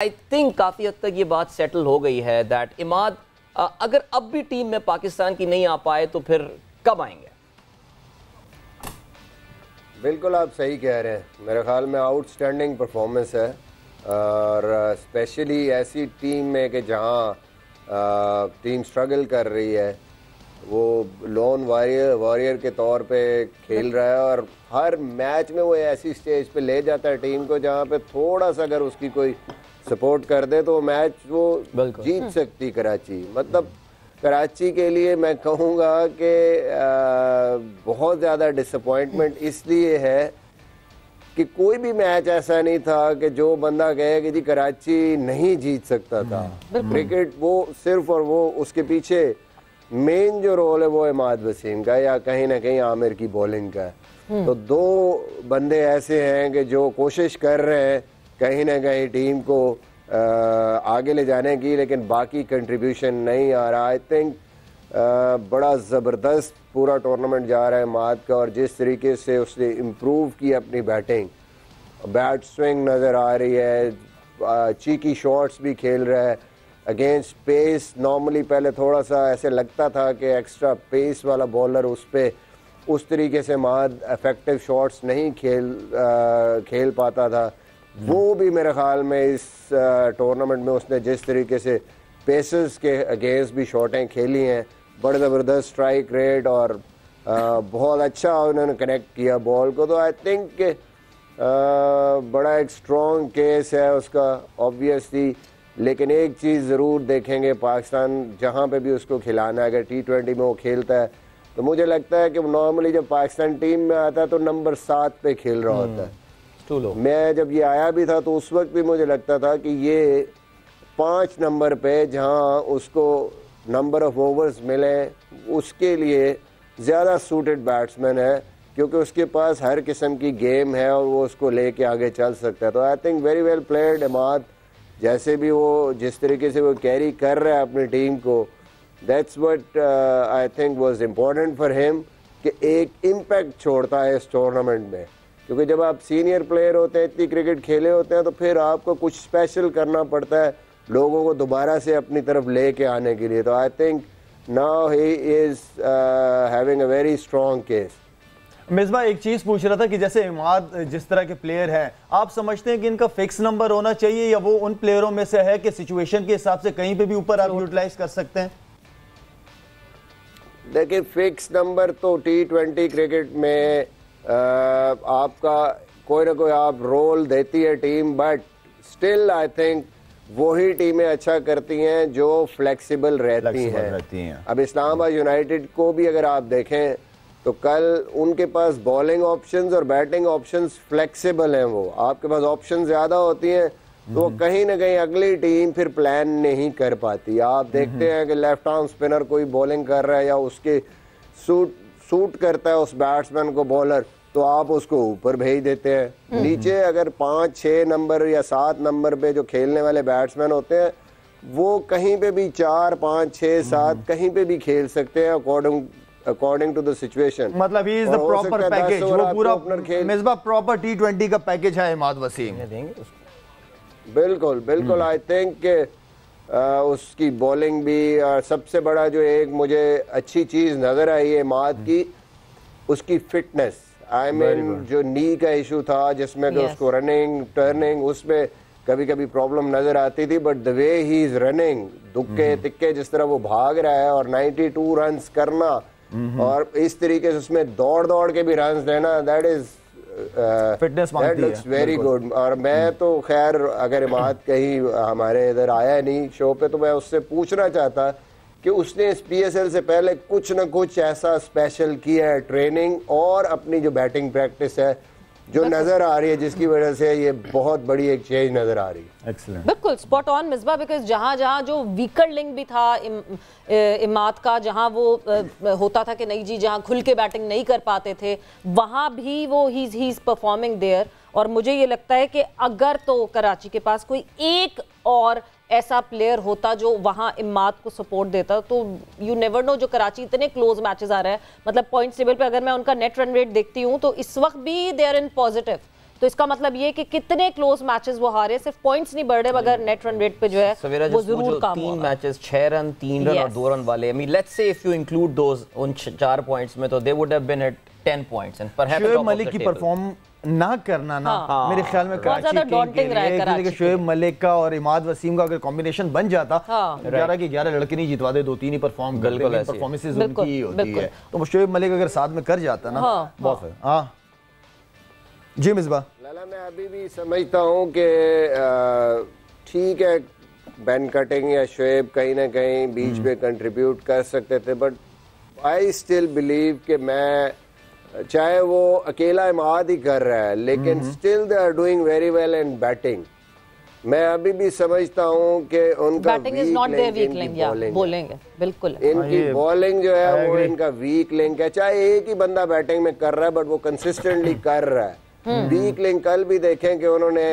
I think काफ़ी हद तक ये बात सेटल हो गई है दैट इमाद अगर अब भी टीम में पाकिस्तान की नहीं आ पाए तो फिर कब आएंगे? बिल्कुल आप सही कह रहे हैं। मेरे ख्याल में आउटस्टैंडिंग परफॉर्मेंस है और स्पेशली ऐसी टीम में कि जहां टीम स्ट्रगल कर रही है, वो लोन वॉरियर के तौर पे खेल रहा है और हर मैच में वो ऐसी स्टेज पे ले जाता है टीम को जहां पे थोड़ा सा अगर उसकी कोई सपोर्ट कर दे तो मैच वो जीत सकती कराची। मतलब कराची के लिए मैं कहूँगा कि बहुत ज़्यादा डिसअपॉइंटमेंट इसलिए है कि कोई भी मैच ऐसा नहीं था कि जो बंदा कहे कि जी कराची नहीं जीत सकता था। क्रिकेट वो सिर्फ और वो उसके पीछे मेन जो रोल है वो इमाद वसीम का या कहीं ना कहीं आमिर की बॉलिंग का है। तो दो बंदे ऐसे हैं कि जो कोशिश कर रहे हैं कहीं ना कहीं टीम को आगे ले जाने की, लेकिन बाकी कंट्रीब्यूशन नहीं आ रहा। आई थिंक बड़ा ज़बरदस्त पूरा टूर्नामेंट जा रहा है इमाद का और जिस तरीके से उसने इम्प्रूव की अपनी बैटिंग, बैट स्विंग नज़र आ रही है, चीकी शॉट्स भी खेल रहा है अगेंस्ट पेस। नॉर्मली पहले थोड़ा सा ऐसे लगता था कि एक्स्ट्रा पेस वाला बॉलर उस पर उस तरीके से इमाद इफेक्टिव शॉट्स नहीं खेल पाता था। वो भी मेरे ख्याल में इस टूर्नामेंट में उसने जिस तरीके से पेसर्स के अगेंस्ट भी शॉटें खेली हैं, बड़े ज़बरदस्त स्ट्राइक रेट और बहुत अच्छा उन्होंने कनेक्ट किया बॉल को। तो आई थिंक बड़ा एक स्ट्रॉन्ग केस है उसका ऑब्वियसली। लेकिन एक चीज़ ज़रूर देखेंगे, पाकिस्तान जहाँ पे भी उसको खिलाना है, अगर T20 में वो खेलता है तो मुझे लगता है कि नॉर्मली जब पाकिस्तान टीम में आता है तो नंबर 7 पे खेल रहा होता है। मैं जब ये आया भी था तो उस वक्त भी मुझे लगता था कि ये 5 नंबर पे जहाँ उसको नंबर ऑफ ओवर्स मिले उसके लिए ज़्यादा सूटेड बैट्समैन है, क्योंकि उसके पास हर किस्म की गेम है और वो उसको लेके आगे चल सकता है। तो I think very well played Imad. जैसे भी वो जिस तरीके से वो कैरी कर रहा है अपनी टीम को, that's what I think was important for him कि एक इम्पैक्ट छोड़ता है इस टूर्नामेंट में। क्योंकि जब आप सीनियर प्लेयर होते हैं, इतनी क्रिकेट खेले होते हैं, तो फिर आपको कुछ स्पेशल करना पड़ता है लोगों को दोबारा से अपनी तरफ लेके आने के लिए। तो I think now he is having a very strong case. Misbah एक चीज पूछ रहा था कि जैसे इमाद जिस तरह के प्लेयर हैं, आप समझते हैं कि इनका फिक्स नंबर होना चाहिए या वो उन प्लेयरों में से है कि सिचुएशन के हिसाब से कहीं पे भी ऊपर आप यूटिलाइज कर सकते हैं? देखिए, फिक्स नंबर तो T20 क्रिकेट में आपका कोई ना कोई आप रोल देती है team, but still I think वही टीमें अच्छा करती हैं जो फ्लेक्सिबल रहती हैं। अब इस्लामाबाद यूनाइटेड को भी अगर आप देखें तो कल उनके पास बॉलिंग ऑप्शंस और बैटिंग ऑप्शंस फ्लेक्सिबल हैं। वो आपके पास ऑप्शन ज़्यादा होती हैं तो वो कहीं ना कहीं अगली टीम फिर प्लान नहीं कर पाती। आप देखते हैं कि लेफ्ट आर्म स्पिनर कोई बॉलिंग कर रहा है या उसके सूट करता है उस बैट्समैन को बॉलर, तो आप उसको ऊपर भेज देते हैं। नीचे अगर 5, 6 नंबर या 7 नंबर पे जो खेलने वाले बैट्समैन होते हैं वो कहीं पे भी 4, 5, 6, 7 कहीं पे भी खेल सकते हैं अकॉर्डिंग टू द सिचुएशन। मतलब he is the proper package, वो पूरा मिसबा प्रॉपर T20 का पैकेज है इमाद वसीम। बिल्कुल बिल्कुल। आई थिंक उसकी बॉलिंग भी, और सबसे बड़ा जो एक मुझे अच्छी चीज नजर आई है इमाद की, उसकी फिटनेस। आई मीन जो नी का इशू था जिसमें उसको रनिंग टर्निंग उसमें कभी कभी प्रॉब्लम नजर आती थी, but the way he is running, दुक्के तिक्के जिस तरह वो भाग रहा है और 92 रन्स करना और इस तरीके से उसमें दौड़ दौड़ के भी रन्स लेना, that is fitness that looks very good. और मैं तो खैर अगर इमाद कहीं हमारे इधर आया नहीं शो पे तो मैं उससे पूछना चाहता कि उसने इस PSL से पहले कुछ न कुछ ऐसा स्पेशल किया है ट्रेनिंग और अपनी जो बैटिंग प्रैक्टिस है जो नजर आ रही है, जिसकी वजह से ये बहुत बड़ी एक चेंज नजर आ रही है। एक्सीलेंट, बिल्कुल स्पॉट ऑन मिसबा। बिकॉज जहां जहां जो वीकर लिंक भी था इमाद का, जहां वो होता था कि नहीं जी जहां खुल के बैटिंग नहीं कर पाते थे, वहां भी वो ही इज परफॉर्मिंग देयर। और मुझे ये लगता है कि अगर तो कराची के पास कोई एक और ऐसा प्लेयर होता जो वहां इमाद को सपोर्ट देता, तो यू नेवर नो। जो कराची इतने क्लोज मैचेस आ रहे हैं, मतलब पॉइंट्स टेबल पे अगर मैं उनका नेट रन रेट देखती हूँ तो इस वक्त भी दे आर इन पॉजिटिव, तो इसका मतलब ये कि कितने क्लोज मैचेस वो हारे, सिर्फ पॉइंट्स नहीं बढ़ रहे मगर नेट रन रेट पे जो है वो जरूर कम होगा। 3 मैचेस 6 रन 3 रन और 2 रन वाले, I mean let's say if you include those उन 4 पॉइंट्स में तो they would have been at 10 points and perhaps Shoaib Malik की परफॉर्म ना करना ना मेरे ख्याल में कराची के शोएब मलिक का और इमाद वसीम का अगर कॉम्बिनेशन बन जाता 11 के 11 लड़के नहीं जितवा दे, 2-3 ही परफॉर्म परफॉर्मेंसेस उनकी ही होती है, तो शोएब मलिक अगर साथ में कर जाता ना बहुत है। हाँ जी मिसबा लाला, मैं अभी भी समझता हूँ कि ठीक है बैन कटिंग या शोएब कहीं ना कहीं बीच में कंट्रीब्यूट कर सकते थे, बट आई स्टिल बिलीव कि मैं चाहे वो अकेला इमाद ही कर रहा है लेकिन still they are doing very well in batting. मैं अभी भी समझता हूँ कि उनका बॉलिंग बिल्कुल इनकी बॉलिंग जो है वो इनका वीक लिंक है। चाहे एक ही बंदा बैटिंग में कर रहा है बट वो कंसिस्टेंटली कर रहा है। वीक लिंक कल भी देखें कि उन्होंने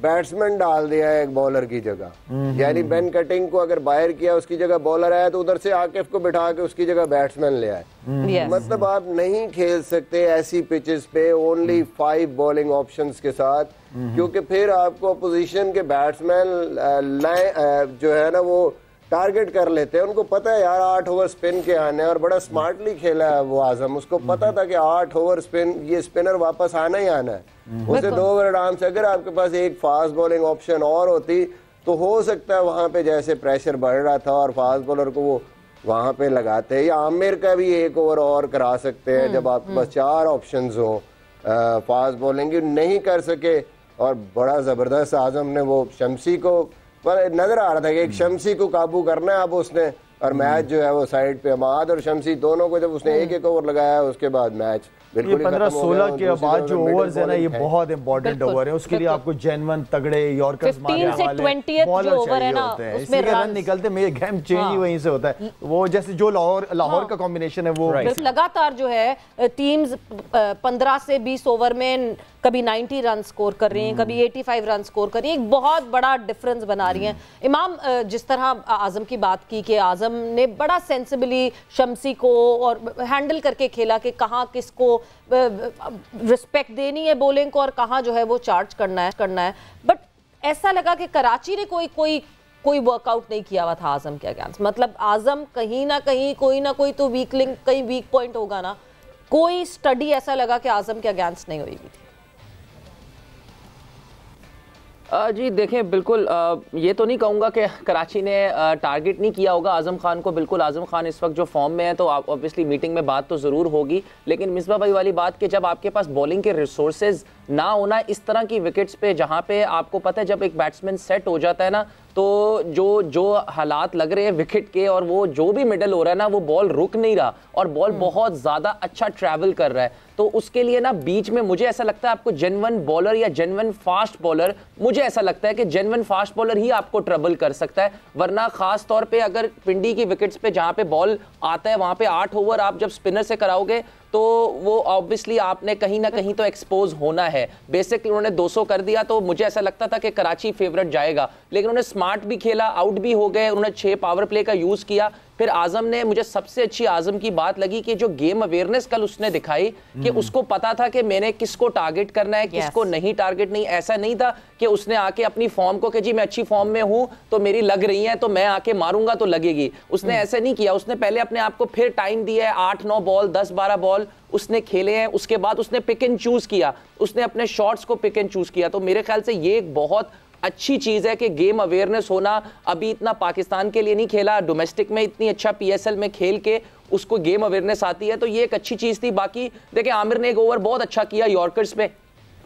बैट्समैन डाल दिया है एक बॉलर की जगह, यानी बेन कटिंग को अगर बाहर किया उसकी जगह बॉलर आया तो उधर से आकिफ को बिठा के उसकी जगह बैट्समैन ले आए। मतलब आप नहीं खेल सकते ऐसी पिचेस पे ओनली 5 बॉलिंग ऑप्शंस के साथ, क्योंकि फिर आपको अपोजिशन के बैट्समैन जो है ना वो टारगेट कर लेते हैं। उनको पता है यार 8 ओवर स्पिन के आने, और बड़ा स्मार्टली खेला है वो आजम, उसको पता था कि 8 ओवर स्पिन ये स्पिनर वापस आना ही आना है। उसे 2 ओवर आराम से, अगर आपके पास एक फास्ट बॉलिंग ऑप्शन और होती तो हो सकता है वहां पे जैसे प्रेशर बढ़ रहा था और फास्ट बॉलर को वो वहां पे लगाते हैं, या आमिर का भी 1 ओवर और करा सकते हैं जब आपके पास 4 ऑप्शंस हो फास्ट बॉलिंग की। नहीं कर सके और बड़ा जबरदस्त आजम ने वो शमसी को नजर आ रहा था कि एक शमसी को काबू करना है अब उसने, और मैच जो है वो साइड पे अमाद और शमसी दोनों को जब उसने 1-1 ओवर लगाया उसके बाद मैच बिल्कुल 15-16 के बाद जो ओवर्स है ना ये बहुत इंपॉर्टेंट ओवर है, उसके लिए आपको जेन्युइन तगड़े यॉर्कर्स मारने वाले बॉलर चाहिए होते हैं, इसलिए रन निकलते मेरे गेम चेंज ही वहीं से होता है। वो जैसे जो लाहौर का कॉम्बिनेशन है वो लगातार जो है टीम्स 15 से 20 ओवर में कभी 90 रन स्कोर कर रही हैं, कभी 85 रन स्कोर कर रही हैं, एक बहुत बड़ा डिफरेंस बना रही हैं। इमाम जिस तरह आजम की बात की कि आजम ने बड़ा सेंसिबली शमसी को और हैंडल करके खेला कि कहाँ किसको रिस्पेक्ट देनी है बॉलिंग को और कहाँ जो है वो चार्ज करना है, बट ऐसा लगा कि कराची ने कोई वर्कआउट नहीं किया हुआ था आजम के अगेंस्ट। मतलब आजम कहीं ना कहीं कोई ना कोई तो वीक लिंक, कहीं वीक पॉइंट होगा ना, कोई स्टडी ऐसा लगा कि आजम के अगेंस्ट नहीं हुई थी। जी देखें, बिल्कुल ये तो नहीं कहूँगा कि कराची ने टारगेट नहीं किया होगा आजम खान को। बिल्कुल आजम खान इस वक्त जो फॉर्म में है तो ऑब्वियसली मीटिंग में बात तो ज़रूर होगी, लेकिन मिसबा भाई वाली बात कि जब आपके पास बॉलिंग के रिसोर्सेज ना होना इस तरह की विकेट्स पे जहाँ पे आपको पता है जब एक बैट्समैन सेट हो जाता है ना तो जो हालात लग रहे हैं विकेट के और वो जो भी मिडल हो रहा है ना वो बॉल रुक नहीं रहा और बॉल बहुत ज़्यादा अच्छा ट्रैवल कर रहा है, तो उसके लिए ना बीच में मुझे ऐसा लगता है आपको जेन्युइन बॉलर या जेन्युइन फास्ट बॉलर, मुझे ऐसा लगता है कि जेन्युइन फास्ट बॉलर ही आपको ट्रबल कर सकता है। वरना खास तौर पे अगर पिंडी की विकेट्स पे जहाँ पे बॉल आता है वहाँ पे 8 ओवर आप जब स्पिनर से कराओगे तो वो ऑब्वियसली आपने कहीं ना कहीं तो एक्सपोज होना है। बेसिकली उन्होंने 200 कर दिया तो मुझे ऐसा लगता था कि कराची फेवरेट जाएगा, लेकिन उन्होंने स्मार्ट भी खेला, आउट भी हो गए, उन्होंने 6 पावर प्ले का यूज किया। फिर आजम ने, मुझे सबसे अच्छी आजम की बात लगी कि जो गेम अवेयरनेस कल उसने दिखाई कि उसको पता था कि मैंने किसको टारगेट करना है, किसको नहीं टारगेट नहीं। ऐसा नहीं था कि उसने आके अपनी फॉर्म को कि जी मैं अच्छी फॉर्म में हूं तो मेरी लग रही है तो मैं आके मारूंगा तो लगेगी, उसने ऐसे नहीं किया। उसने पहले अपने आप को फिर टाइम दिया है, 8-9 बॉल 10-12 बॉल उसने खेले हैं, उसके बाद उसने पिक एंड चूज किया, उसने अपने शॉट्स को पिक एंड चूज किया। तो मेरे ख्याल से ये एक बहुत अच्छी चीज है कि गेम अवेयरनेस होना। अभी इतना पाकिस्तान के लिए नहीं खेला, डोमेस्टिक में इतनी अच्छा पीएसएल में खेल के उसको गेम अवेयरनेस आती है, तो ये एक अच्छी चीज थी। बाकी देखिए आमिर ने एक ओवर बहुत अच्छा किया यॉर्कर्स पे,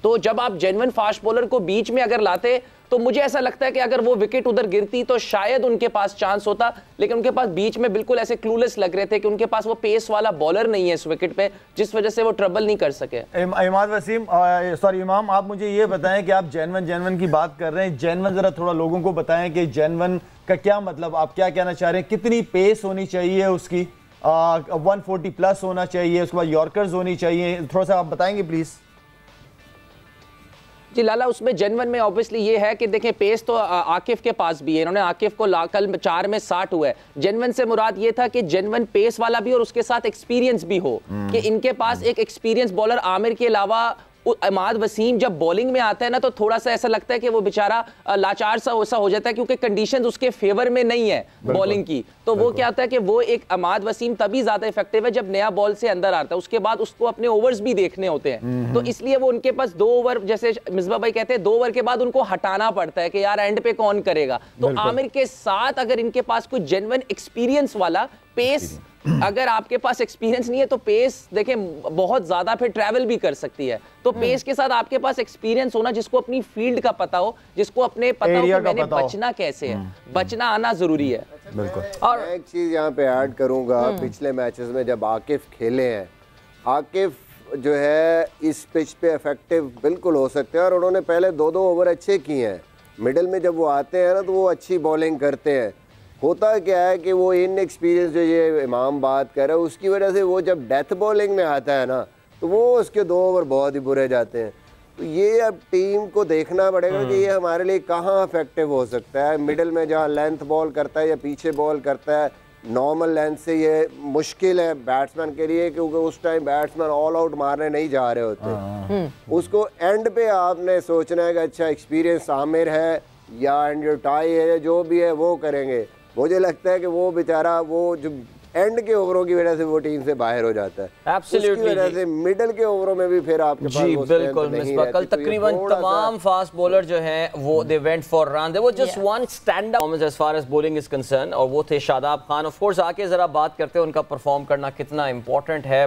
तो जब आप जेन्युइन फास्ट बॉलर को बीच में अगर लाते तो मुझे ऐसा लगता है कि अगर वो विकेट उधर गिरती तो शायद उनके पास चांस होता, लेकिन उनके पास बीच में बिल्कुल ऐसे क्लूलेस लग रहे थे कि उनके पास वो पेस वाला बॉलर नहीं है इस विकेट पे, जिस वजह से वो ट्रबल नहीं कर सके। इमाद वसीम, सॉरी इमाम, आप मुझे ये बताएं कि आप जेन्युइन की बात कर रहे हैं, जेन्युइन जरा थोड़ा लोगों को बताएं कि जेन्युइन का क्या मतलब, आप क्या कहना चाह रहे हैं, कितनी पेस होनी चाहिए उसकी, 140 प्लस होना चाहिए, उसके बाद यॉर्कर्स होनी चाहिए, थोड़ा सा आप बताएंगे प्लीज। जी लाला, उसमें जेन्युइन में ऑब्वियसली ये है कि देखें पेस तो आकिफ के पास भी है, इन्होंने आकिफ को कल 4 में 60 हुआ है। जेन्युइन से मुराद ये था कि जेन्युइन पेस वाला भी और उसके साथ एक्सपीरियंस भी हो, कि इनके पास एक एक्सपीरियंस बॉलर आमिर के अलावा इमाद वसीम जब बॉलिंग में आता है ना, तो थोड़ा सा ऐसा लगता है कि वो बेचारा लाचार सा हो जाता है, क्योंकि कंडीशंस उसके फेवर में नहीं है बॉलिंग की। तो वो क्या होता है कि वो एक इमाद वसीम तभी ज्यादा इफेक्टिव है जब नया बॉल से अंदर आता है, उसके बाद उसको अपने ओवर्स भी देखने होते हैं। तो इसलिए वो उनके पास 2 ओवर, जैसे मिसबा भाई कहते हैं, 2 ओवर के बाद उनको हटाना पड़ता है कि यार एंड पे कौन करेगा। तो आमिर के साथ अगर इनके पास कोई जेन्युइन एक्सपीरियंस वाला पेस, अगर आपके पास एक्सपीरियंस नहीं है तो पेस देखें बहुत ज्यादा फिर ट्रैवल भी कर सकती है। तो पेस के साथ आपके पास एक्सपीरियंस होना, जिसको अपनी फील्ड का पता हो, जिसको अपने पता हो कि मैंने बचना कैसे है, बचना आना जरूरी है। बिल्कुल। और एक चीज यहाँ पे ऐड करूंगा, पिछले मैचेस में जब आकिफ खेले हैं, आकिफ जो है इस पिच पे इफेक्टिव बिल्कुल हो सकते हैं, और उन्होंने पहले 2-2 ओवर अच्छे किए हैं। मिडिल में जब वो आते हैं ना तो वो अच्छी बॉलिंग करते हैं। होता क्या है कि वो इनएक्सपीरियंस जो ये इमाम बात कर रहा है, उसकी वजह से वो जब डेथ बॉलिंग में आता है ना, तो वो उसके 2 ओवर बहुत ही बुरे जाते हैं। तो ये अब टीम को देखना पड़ेगा कि ये हमारे लिए कहाँ इफेक्टिव हो सकता है। मिडिल में जहाँ लेंथ बॉल करता है या पीछे बॉल करता है, नॉर्मल लेंथ से ये मुश्किल है बैट्समैन के लिए, क्योंकि उस टाइम बैट्समैन ऑल आउट मारने नहीं जा रहे होते। उसको एंड पे आपने सोचना है कि अच्छा एक्सपीरियंस आमिर है या एंड्रयू टाई है, जो भी है वो करेंगे। मुझे लगता है कि वो बेचारा वो जो एंड के ओवरों की वजह से वो टीम से बाहर हो जाता है। उसकी वजह से मिडिल के ओवरों में भी फिर आपके पास जी बिल्कुल मिसबा, कल तकरीबन तमाम फास्ट बॉलर जो हैं वो they went for run, they वो just one stand out as far as bowling is concern, और वो थे शादाब खान। ऑफ कोर्स आके जरा बात करते हैं उनका परफॉर्म करना कितना इंपॉर्टेंट है।